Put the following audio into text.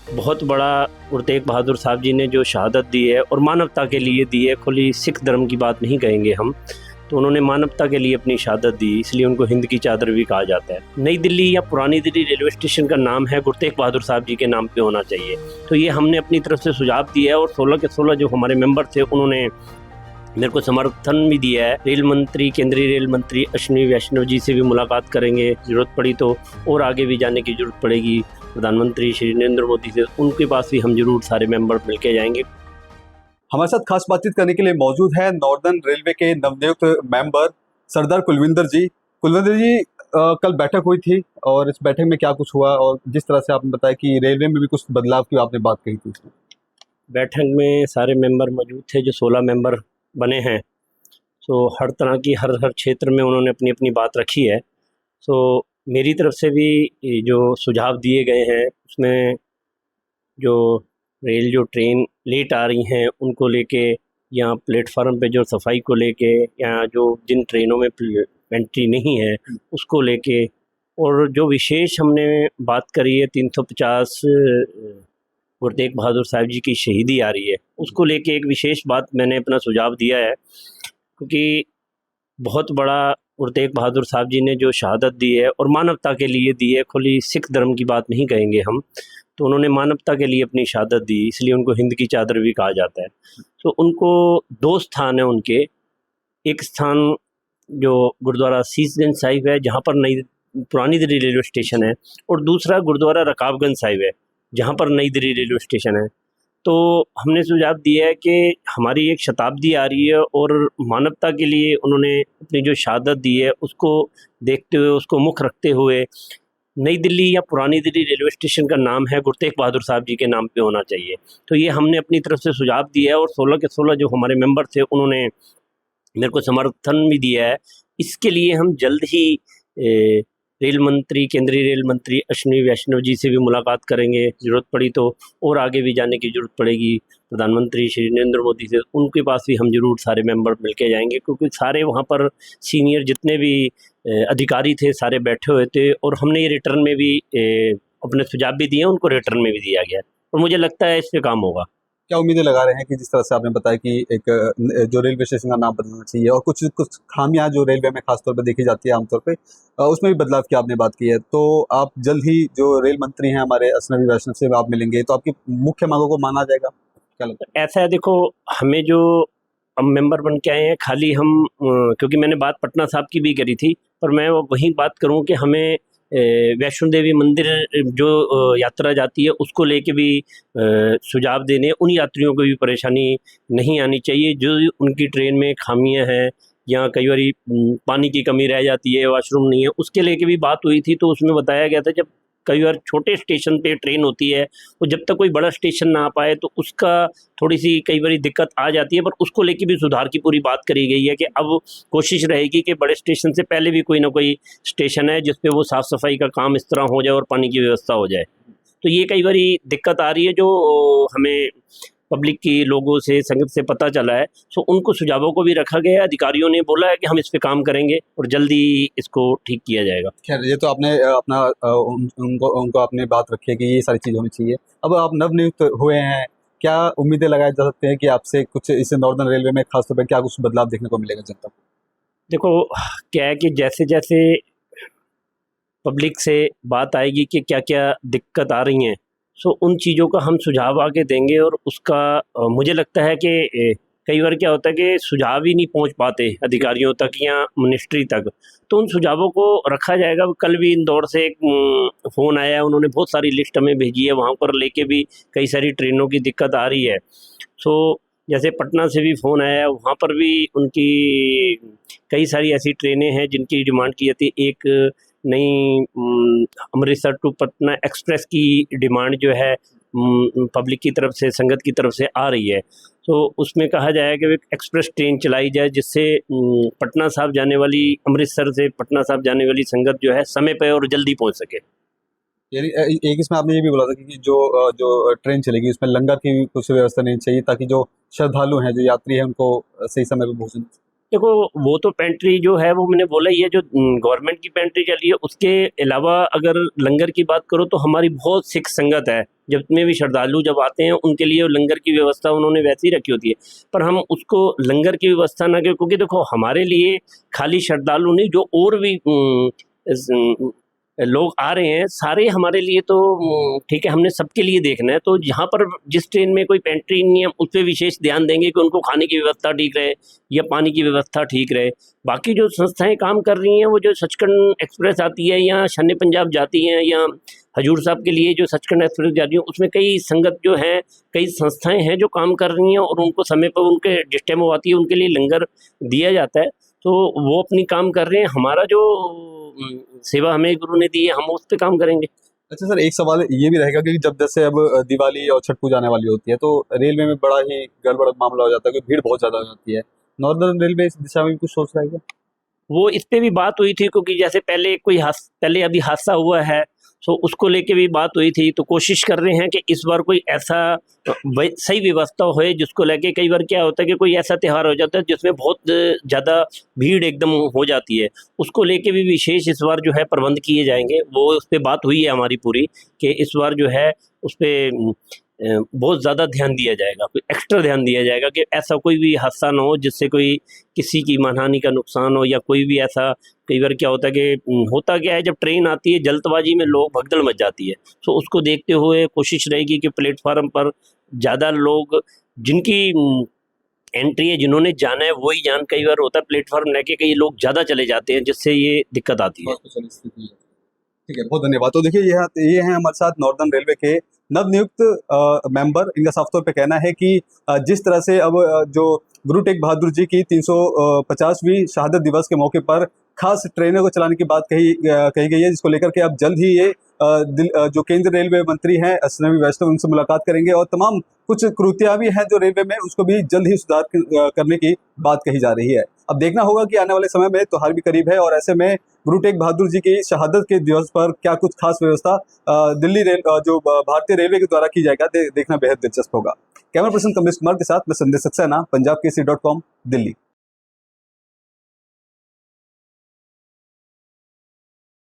बहुत बड़ा गुरु तेग बहादुर साहब जी ने जो शहादत दी है और मानवता के लिए दी है, खुली सिख धर्म की बात नहीं कहेंगे हम, तो उन्होंने मानवता के लिए अपनी शहादत दी, इसलिए उनको हिंद की चादर भी कहा जाता है। नई दिल्ली या पुरानी दिल्ली रेलवे स्टेशन का नाम है गुरु तेग बहादुर साहब जी के नाम पे होना चाहिए। तो ये हमने अपनी तरफ से सुझाव दिया है और 16 के 16 जो हमारे मेंबर थे उन्होंने मेरे को समर्थन भी दिया है। रेल मंत्री, केंद्रीय रेल मंत्री अश्विनी वैष्णव जी से भी मुलाकात करेंगे, ज़रूरत पड़ी तो और आगे भी जाने की ज़रूरत पड़ेगी प्रधानमंत्री श्री नरेंद्र मोदी से, उनके पास भी हम जरूर सारे मेंबर मिलके जाएंगे। हमारे साथ खास बातचीत करने के लिए मौजूद है नॉर्दर्न रेलवे के नवनियुक्त मेंबर सरदार कुलविंदर जी। कुलविंदर जी, कल बैठक हुई थी और इस बैठक में क्या कुछ हुआ, और जिस तरह से आपने बताया कि रेलवे में भी कुछ बदलाव की आपने बात कही थी उसमें। बैठक में सारे मेंबर मौजूद थे, जो 16 मेंबर बने हैं। तो हर तरह की हर क्षेत्र में उन्होंने अपनी अपनी बात रखी है। तो मेरी तरफ से भी जो सुझाव दिए गए हैं उसमें जो रेल जो ट्रेन लेट आ रही हैं उनको लेके, या प्लेटफार्म पे जो सफाई को लेके, या जो जिन ट्रेनों में एंट्री नहीं है उसको लेके, और जो विशेष हमने बात करी है 350 गुरु तेग बहादुर साहब जी की शहीदी आ रही है, उसको लेके एक विशेष बात मैंने अपना सुझाव दिया है। क्योंकि बहुत बड़ा गुरु तेग बहादुर साहब जी ने जो शहादत दी है और मानवता के लिए दी है, खुली सिख धर्म की बात नहीं कहेंगे हम, तो उन्होंने मानवता के लिए अपनी शहादत दी, इसलिए उनको हिंद की चादर भी कहा जाता है। तो उनको 2 स्थान है उनके। एक स्थान जो गुरुद्वारा शीशगंज साहिब है, जहाँ पर नई पुरानी दिल्ली रेलवे स्टेशन है, और दूसरा गुरुद्वारा रकाबगंज साहिब है, जहाँ पर नई दिल्ली रेलवे स्टेशन है। तो हमने सुझाव दिया है कि हमारी एक शताब्दी आ रही है और मानवता के लिए उन्होंने अपनी जो शहादत दी है उसको देखते हुए, उसको मुख्य रखते हुए, नई दिल्ली या पुरानी दिल्ली रेलवे स्टेशन का नाम है गुरु तेग बहादुर साहब जी के नाम पे होना चाहिए। तो ये हमने अपनी तरफ से सुझाव दिया है और 16 के 16 जो हमारे मेंबर थे उन्होंने मेरे को समर्थन भी दिया है। इसके लिए हम जल्द ही रेल मंत्री, केंद्रीय रेल मंत्री अश्विनी वैष्णव जी से भी मुलाकात करेंगे, ज़रूरत पड़ी तो और आगे भी जाने की ज़रूरत पड़ेगी प्रधानमंत्री श्री नरेंद्र मोदी से, उनके पास भी हम जरूर सारे मेंबर मिलके जाएंगे। क्योंकि सारे वहाँ पर सीनियर जितने भी अधिकारी थे सारे बैठे हुए थे, और हमने ये रिटर्न में भी अपने सुझाव भी दिए, उनको रिटर्न में भी दिया गया, और मुझे लगता है इस पर काम होगा। क्या उम्मीदें लगा रहे हैं कि जिस तरह से आपने बताया कि एक जो रेलवे स्टेशन का नाम बदलना चाहिए, और कुछ कुछ खामियां जो रेलवे में खासतौर पर देखी जाती है आमतौर पे, उसमें भी बदलाव की आपने बात की है, तो आप जल्द ही जो रेल मंत्री हैं हमारे अश्विनी वैष्णव से आप मिलेंगे, तो आपकी मुख्य मांगों को माना जाएगा, क्या लगता है? ऐसा है, देखो, हमें जो हम मेंबर बन के आए हैं, खाली हम क्योंकि मैंने बात पटना साहब की भी करी थी, पर मैं वही बात करूं कि हमें वैष्णो देवी मंदिर जो यात्रा जाती है उसको लेके भी सुझाव देने, उन यात्रियों को भी परेशानी नहीं आनी चाहिए जो उनकी ट्रेन में खामियां हैं, या कई बार पानी की कमी रह जाती है, वॉशरूम नहीं है, उसके लेके भी बात हुई थी। तो उसमें बताया गया था जब कई बार छोटे स्टेशन पे ट्रेन होती है, वो जब तक कोई बड़ा स्टेशन ना आ पाए तो उसका थोड़ी सी कई बार दिक्कत आ जाती है, पर उसको लेके भी सुधार की पूरी बात करी गई है कि अब कोशिश रहेगी कि बड़े स्टेशन से पहले भी कोई ना कोई स्टेशन है जिस पे वो साफ़ सफाई का काम इस तरह हो जाए और पानी की व्यवस्था हो जाए। तो ये कई बार दिक्कत आ रही है जो हमें पब्लिक की, लोगों से, संगत से पता चला है। सो उनको सुझावों को भी रखा गया है, अधिकारियों ने बोला है कि हम इस पे काम करेंगे और जल्दी इसको ठीक किया जाएगा। खैर, ये तो आपने अपना उनको आपने बात रखी है कि ये सारी चीज़ होनी चाहिए। अब आप नवनियुक्त हुए हैं, क्या उम्मीदें लगाई जा सकती हैं कि आपसे कुछ इस नॉर्दर्न रेलवे में खासतौर पर क्या कुछ बदलाव देखने को मिलेगा जनता को? देखो, क्या है कि जैसे जैसे पब्लिक से बात आएगी कि क्या क्या दिक्कत आ रही हैं, सो उन चीज़ों का हम सुझाव आगे देंगे, और उसका मुझे लगता है कि कई बार क्या होता है कि सुझाव ही नहीं पहुंच पाते अधिकारियों तक या मिनिस्ट्री तक, तो उन सुझावों को रखा जाएगा। कल भी इंदौर से एक फ़ोन आया है, उन्होंने बहुत सारी लिस्ट हमें भेजी है, वहाँ पर लेके भी कई सारी ट्रेनों की दिक्कत आ रही है। सो जैसे पटना से भी फ़ोन आया है, वहाँ पर भी उनकी कई सारी ऐसी ट्रेनें हैं जिनकी डिमांड की जाती है। एक नई अमृतसर टू पटना एक्सप्रेस की डिमांड जो है पब्लिक की तरफ से, संगत की तरफ से आ रही है। तो उसमें कहा जाए कि एक एक्सप्रेस ट्रेन चलाई जाए जिससे पटना साहब जाने वाली, अमृतसर से पटना साहब जाने वाली संगत जो है समय पर और जल्दी पहुंच सके। यानी एक इसमें आपने ये भी बोला था कि जो ट्रेन चलेगी उसमें लंगर की भी कुछ व्यवस्था नहीं चाहिए, ताकि जो श्रद्धालु हैं, जो यात्री हैं, उनको सही समय पर भोजन। देखो, वो तो पेंट्री जो है वो मैंने बोला ही है, जो गवर्नमेंट की पेंट्री चली है, उसके अलावा अगर लंगर की बात करो तो हमारी बहुत सिख संगत है जितने भी श्रद्धालु जब आते हैं उनके लिए लंगर की व्यवस्था उन्होंने वैसी ही रखी होती है। पर हम उसको लंगर की व्यवस्था ना करें, क्योंकि देखो हमारे लिए खाली श्रद्धालु नहीं, जो और भी लोग आ रहे हैं सारे हमारे लिए तो ठीक है, हमने सबके लिए देखना है। तो जहाँ पर जिस ट्रेन में कोई पेंट्री नहीं है उस पर विशेष ध्यान देंगे कि उनको खाने की व्यवस्था ठीक रहे या पानी की व्यवस्था ठीक रहे। बाकी जो संस्थाएं काम कर रही हैं, वो जो सचखंड एक्सप्रेस आती है या शान पंजाब जाती हैं या हजूर साहब के लिए जो सचखंड एक्सप्रेस जाती है, उसमें कई संगत जो है, कई संस्थाएं हैं जो काम कर रही हैं और उनको समय पर उनके जिस टाइम वो आती है उनके लिए लंगर दिया जाता है। तो वो अपनी काम कर रहे हैं। हमारा जो सेवा हमें गुरु ने दी है, हम उस पर काम करेंगे। अच्छा सर, एक सवाल ये भी रहेगा कि जब जैसे अब दिवाली और छठ पूजा आने वाली होती है तो रेलवे में बड़ा ही गड़बड़ मामला हो जाता है, क्योंकि भीड़ बहुत ज़्यादा हो जाती है। नॉर्दर्न रेलवे इस दिशा में भी कुछ सोच रहा है क्या? वो इस पे भी बात हुई थी, क्योंकि जैसे पहले अभी हादसा हुआ है, तो उसको लेके भी बात हुई थी। तो कोशिश कर रहे हैं कि इस बार कोई ऐसा सही व्यवस्था हो, जिसको लेके कई बार क्या होता है कि कोई ऐसा त्यौहार हो जाता है जिसमें बहुत ज़्यादा भीड़ एकदम हो जाती है, उसको लेके भी विशेष इस बार जो है प्रबंध किए जाएंगे। वो उस पर बात हुई है हमारी पूरी, कि इस बार जो है उस पर बहुत ज़्यादा ध्यान दिया जाएगा, कोई एक्स्ट्रा ध्यान दिया जाएगा कि ऐसा कोई भी हादसा ना हो जिससे कोई किसी की मानहानि का नुकसान हो, या कोई भी ऐसा। कई बार क्या होता है कि होता क्या है, जब ट्रेन आती है जल्दबाजी में लोग भगदड़ मच जाती है। तो उसको देखते हुए कोशिश रहेगी कि प्लेटफार्म पर ज़्यादा लोग जिनकी एंट्री है, जिन्होंने जाना है वही जान। कई बार होता है प्लेटफार्म लेके कई लोग ज़्यादा चले जाते हैं, जिससे ये दिक्कत आती है। ठीक है, बहुत धन्यवाद। तो देखिए ये हैं हमारे साथ नॉर्दर्न रेलवे के नवनियुक्त मेंबर। इनका साफ तौर पे कहना है कि जिस तरह से अब जो गुरु तेग बहादुर जी की 350वीं शहादत दिवस के मौके पर खास ट्रेनों को चलाने की बात कही गई है, जिसको लेकर के अब जल्द ही ये जो केंद्रीय रेलवे मंत्री हैं अश्विनी वैष्णव, उनसे मुलाकात करेंगे और तमाम कुछ त्रुटियां भी हैं जो रेलवे में, उसको भी जल्द ही सुधार करने की बात कही जा रही है। अब देखना होगा कि आने वाले समय में त्योहार भी करीब है और ऐसे में गुरु तेग बहादुर जी की शहादत के दिवस पर क्या कुछ खास व्यवस्था जो भारतीय रेलवे के द्वारा की जाएगा, देखना बेहद दिलचस्प होगा। कैमरा पर्सन कमलेश कुमार के साथ मैं संदेश सक्सेना, पंजाब केसरी.com, दिल्ली।